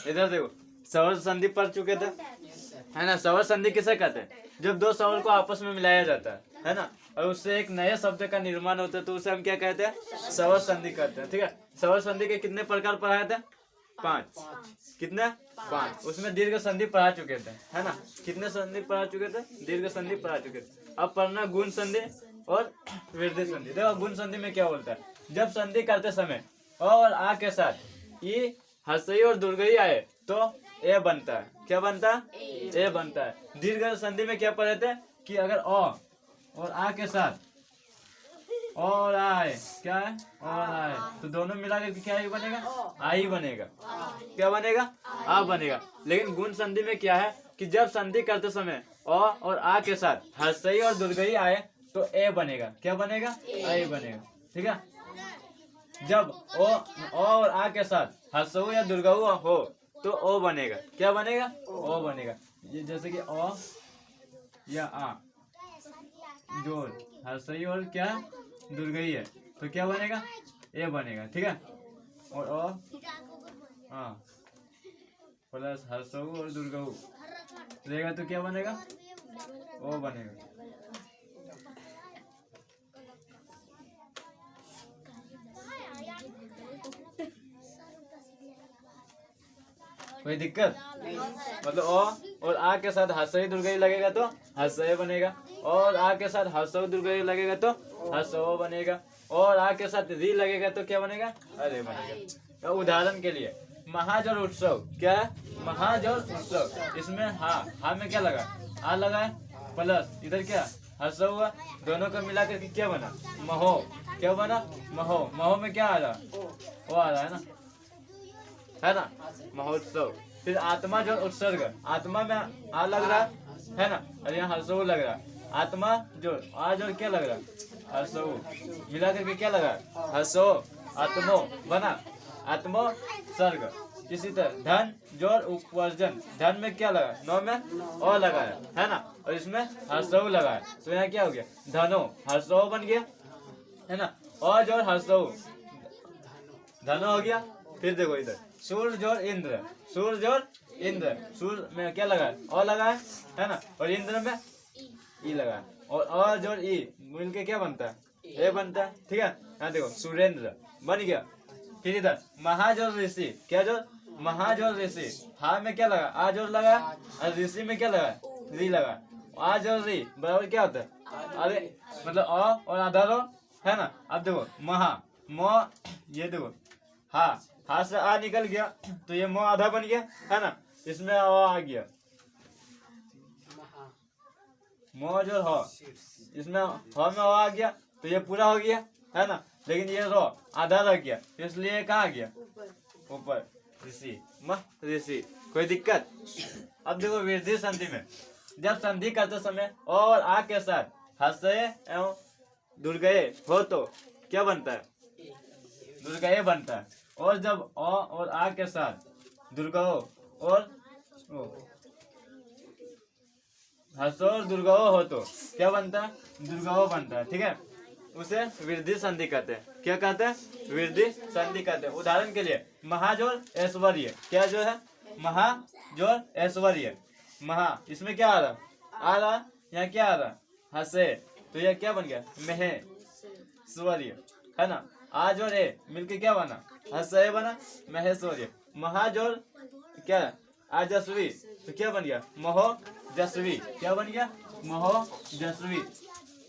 इधर देखो, स्वर संधि पढ़ चुके थे, है ना। स्वर संधि किसे कहते हैं? जब दो स्वर को आपस में मिलाया जाता है ना, और उससे एक नए शब्द का निर्माण होता है, तो उसे हम क्या कहते हैं? स्वर संधि कहते हैं। ठीक है। स्वर संधि के कितने प्रकार पढ़ाए थे? 5। कितने? 5। उसमें दीर्घ संधि पढ़ा चुके थे, है ना। कितने संधि पढ़ा चुके थे? दीर्घ संधि पढ़ा चुके थे। अब पढ़ना गुण संधि और वृद्धि संधि। देखो गुण संधि में क्या बोलता है? जब संधि करते समय अ और आ के साथ ई, हर्षई और दुर्गई आए तो ए बनता है। क्या बनता है? ए बनता है। दीर्घ संधि में क्या पढ़े थे कि अगर अ और आ के साथ और आए, क्या है? और आए, तो दोनों मिला करके क्या ही बनेगा? आ ही बनेगा। क्या बनेगा? आ बनेगा। लेकिन गुण संधि में क्या है कि जब संधि करते समय अ और आ के साथ हर्षई और दुर्गई आए तो ए बनेगा। क्या बनेगा? ए बनेगा। ठीक है। जब ओ और आ के साथ हर्षऊ या दुर्गऊ हो तो ओ बनेगा। क्या बनेगा? ओ बनेगा। ये जैसे कि ओ या आ जोड़ हर्षई और क्या दुर्गई है तो क्या बनेगा? ए बनेगा। ठीक है। और ओ हाँ प्लस हर्षऊ और दुर्गऊ रहेगा तो क्या बनेगा? ओ बनेगा। कोई दिक्कत? मतलब ओ और आ के साथ हर्षई दुर्गई लगेगा तो हर्षय बनेगा, और आ के साथ हर्षऊ दुर्गई लगेगा तो हर्षओ बनेगा, और आ के साथ री लगेगा तो क्या बनेगा? अरे बनेगा। तो उदाहरण के लिए महाजोर उत्सव, क्या है? महाजोर उत्सव। इसमें हा में क्या लगा? आ लगा है, प्लस इधर क्या हर्षऊ हुआ, दोनों को मिला करके क्या बना? महो। क्या बना? महो। महो में क्या आ रहा? वो आ रहा है ना, महोत्सव। फिर आत्मा जो उत्सर्ग, आत्मा में आ लग रहा है ना, और यहाँ हर्षऊ लग रहा है। आत्मा जो आ जो क्या लग रहा? हर्षऊ। मिला करके क्या लगा? हर्षो आत्मो बना, आत्मो सर्ग। इसी तरह धन जोड़ उपार्जन, धन में क्या लगा? नौ में ओ लगा है ना, और इसमें हर्षऊ लगा है, तो यहाँ क्या हो गया? धनो हर्षो बन गया, है ना। और जोड़ हर्षऊ धनो हो गया। फिर देखो इधर सूर्य जोड़ इंद्र, सूर्य जोड़ इंद्र, सूर्य में क्या लगा है? और लगा है ना, और इंद्र में ई लगा है, और जोड़ ई मिलके क्या बनता है? ए बनता है। ठीक है। यहाँ देखो सुरेंद्र बन गया। फिर इधर महाजोड़ ऋषि, क्या जोड़? महाजोड़ ऋषि। हा में क्या लगा? आ जोड़ लगा, और ऋषि में क्या लगा? री लगा। आ जोड़ री बराबर क्या होता है? अरे मतलब अ और आधा रो, है ना। अब देखो महा म, ये देखो हा से आ निकल गया तो ये म आधा बन गया, है ना। इसमें आ गया म जो हो, इसमें ह में आ गया तो ये पूरा हो गया, है ना। लेकिन ये रो आधा रह गया, इसलिए कहाँ गया? ऊपर। ऋषि म ऋषि। कोई दिक्कत? अब देखो वृद्धि संधि में जब संधि करते समय और आ के साथ हर्षय एवं दुर्गय हो तो क्या बनता है? दुर्गय बनता है। और जब अ और आ के साथ दुर्गो और हर्षो और दुर्गो हो तो क्या बनता है? दुर्गो बनता है। ठीक है। उसे वृद्धि संधि कहते हैं। क्या कहते हैं? वृद्धि संधि कहते हैं। उदाहरण के लिए महाजोर ऐश्वर्य, क्या जो है? महाजोर ऐश्वर्य। महा इसमें क्या आ रहा? आ रहा, यहाँ क्या आ रहा? हसे, तो यह क्या बन गया? महे सूर्य, है ना। आज और ए मिलके क्या बना? हसय बना, महेश्वर्य। महाजोर क्या? आजस्वी, तो क्या बन गया? महो जस्वी। क्या बन गया? महो जस्वी।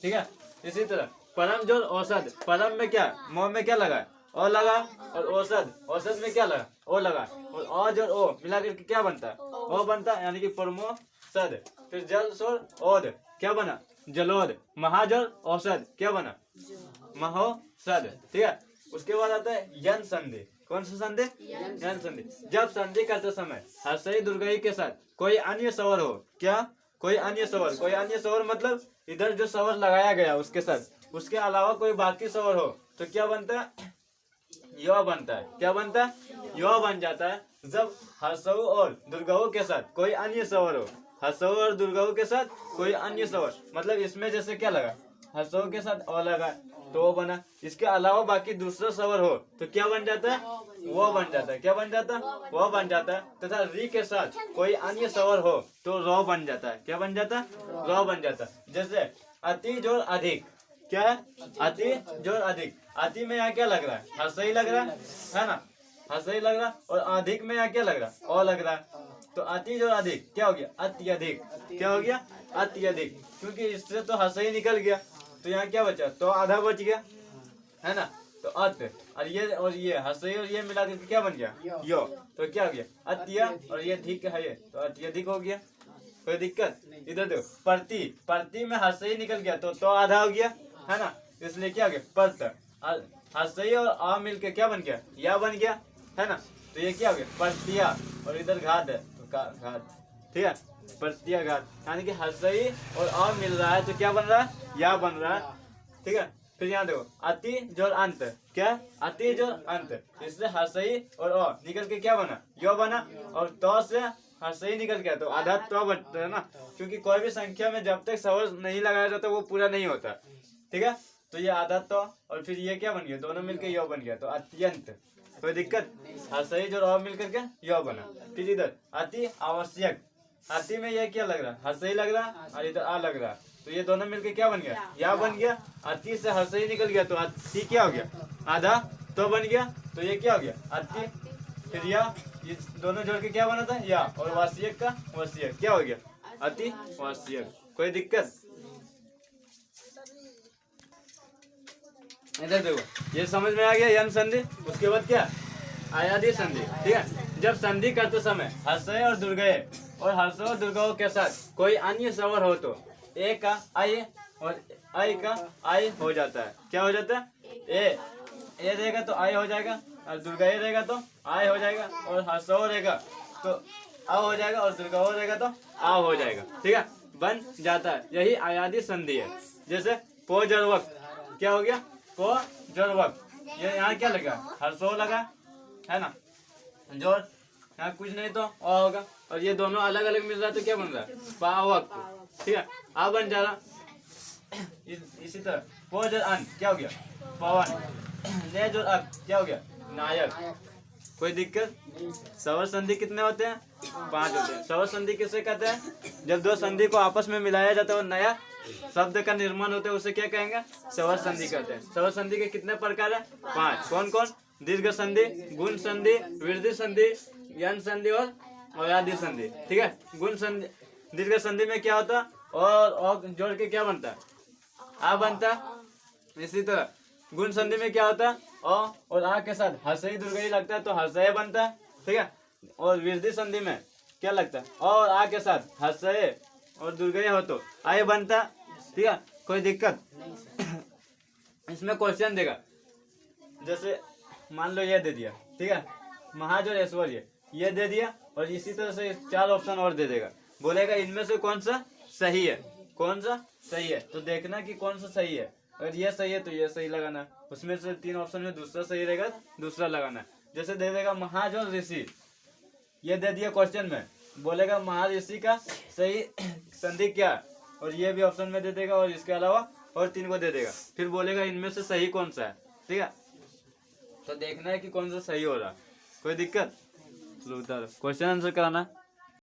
ठीक है। इसी तरह परम जोर औसत, परम में क्या? मोह में क्या लगा? ओ लगा, और औसत, औसत में क्या लगा? ओ लगा, और ओ जोर ओ मिला करके क्या बनता है? ओ बनता है, यानी कि परमो सद। फिर जल सोर ओद, क्या बना? जलोद। महाजोर औसत, क्या बना? महो सद। ठीक है। उसके बाद आता है यन संधि। कौन सा संधि? यन संधि। जब संधि करते समय हर्षई दुर्गई के साथ कोई अन्य स्वर हो, क्या? कोई अन्य स्वर, कोई अन्य स्वर मतलब इधर जो स्वर लगाया गया उसके साथ, उसके अलावा कोई बाकी स्वर हो तो क्या बनता है? यो बनता है। क्या बनता है? यो बन जाता है जब हर्षऊ और दुर्गऊ के साथ कोई अन्य स्वर हो। हर्षऊ और दुर्गऊ के साथ कोई अन्य स्वर, मतलब इसमें जैसे क्या लगा? हसो के साथ अ लगा तो वो बना। इसके अलावा बाकी दूसरा स्वर हो तो क्या बन जाता है? वो बन जाता है। क्या बन जाता है? वो बन जाता है। तथा री के साथ कोई अन्य स्वर हो तो रौ बन जाता है। क्या बन जाता है? रौ बन जाता है। जैसे अति जोर अधिक, क्या है? अति जोर अधिक। अति में यहाँ क्या लग रहा है? हसई लग रहा है ना, हसई लग रहा। और अधिक में यहाँ क्या लग रहा है? ओ लग रहा है। तो अति जोर अधिक क्या हो गया? अत्यधिक। क्या हो गया? अत्यधिक। क्योंकि इससे तो हसई निकल गया तो यहाँ क्या बचा? तो आधा बच गया, है ना। तो अत और ये हसई और ये मिला के क्या बन गया? यो। तो क्या हो गया? अत्य और ये धिक है, ये तो अत्यधिक हो गया। कोई दिक्कत? इधर देखो, प्रति, प्रति में हसई निकल गया तो आधा हो गया, है ना। इसलिए क्या हो गया? परत। हसई और आ मिल के क्या बन गया? या बन गया, है ना। तो ये क्या हो गया? प्रत्या। और इधर घात है तो घात, ठीक है। प्रत्याघात यानी कि हसई और अ मिल रहा है तो क्या बन रहा है? या बन रहा है, ठीक है। फिर यहाँ देखो, अति जोर अंत, क्या? अति जोर अंत। इससे हसई और अ निकल के क्या बना? यो बना। और तो से हसई निकल गया तो आधा तो बचता है ना, क्योंकि कोई भी संख्या में जब तक स्वर नहीं लगाया जाता वो पूरा नहीं होता, ठीक है। तो ये आधा तो, और फिर ये क्या बन गया? दोनों मिलके यो बन गया तो अत्यंत। कोई दिक्कत? हसई जो अ मिल करके यो बना। फिर इधर अति आवश्यक, अति में ये क्या लग रहा है? हसई लग रहा है और इधर आ लग रहा है तो ये दोनों मिलके क्या बन गया? या बन गया। अति से हसई निकल गया तो अति क्या हो गया? आधा तो बन गया तो ये क्या हो गया? अति। फिर या, ये दोनों जोड़ के क्या बना था? या। और वासियक का वासियक क्या हो गया? अति वासियक। कोई दिक्कत? इधर देखो, ये समझ में आ गया यन संधि। उसके बाद क्या? आयादी संधि, ठीक है। जब संधि करते समय हर्षय और दुर्गय और हर्षों और दुर्गयों के साथ कोई अन्य स्वर हो तो ए का आई और आई का आई हो जाता है। क्या हो जाता है? ए रहेगा तो आई हो जाएगा, और दुर्गय रहेगा तो आई हो जाएगा, और हर्षो रहेगा तो आ हो जाएगा, और दुर्गयो रहेगा तो आ हो जाएगा, ठीक है। बन जाता है। यही आयादी संधि है। जैसे पो जरवक क्या हो गया? पो जरवक। ये यहाँ क्या लगा? हर्षो लगा, है ना। जोर यहाँ कुछ नहीं तो अ होगा, और ये दोनों अलग अलग मिल रहा है तो क्या बन रहा है? पावक, ठीक है। आ बन जा रहा। इसी तरह पोजर अन क्या हो गया? पवन। ने जोर अक क्या हो गया? नायक। कोई दिक्कत? स्वर संधि कितने होते हैं? 5 होते हैं। स्वर संधि किसे कहते हैं? जब दो संधि को आपस में मिलाया जाता है और नया शब्द का निर्माण होता है उसे क्या कहेंगे? स्वर संधि कहते हैं। स्वर संधि के कितने प्रकार है? 5। कौन कौन? दीर्घ संधि, गुण संधि, वृद्धि संधि, यन संधि और आयादी संधि, ठीक है। गुण संधि, दीर्घ संधि में क्या होता है? और जोड़ के क्या बनता है? आ बनता है। इसी तरह गुण संधि में क्या होता है? अ और आ के साथ हसई दुर्गई लगता है तो हसय बनता है, ठीक है। और वृद्धि संधि में क्या लगता है? और आ के साथ हसय और दुर्गई हो तो आय बनता है, ठीक है। कोई दिक्कत? इसमें क्वेश्चन देगा, जैसे मान लो ये दे दिया, ठीक है, महाज और ऐश्वर्य ये दे दिया, और इसी तरह से 4 ऑप्शन और दे देगा। बोलेगा इनमें से कौन सा सही है, कौन सा सही है। तो देखना कि कौन सा सही है। अगर ये सही है तो ये सही लगाना, उसमें से 3 ऑप्शन में दूसरा सही रहेगा दूसरा लगाना। जैसे दे देगा महाज और ऋषि, ये दे दिया क्वेश्चन में, बोलेगा महाऋषि का सही संधि क्या, और ये भी ऑप्शन में दे देगा, और इसके अलावा और 3 को दे देगा। फिर बोलेगा इनमें से सही कौन सा है, ठीक है। तो देखना है कि कौन सा सही हो रहा। कोई दिक्कत? क्वेश्चन आंसर कराना।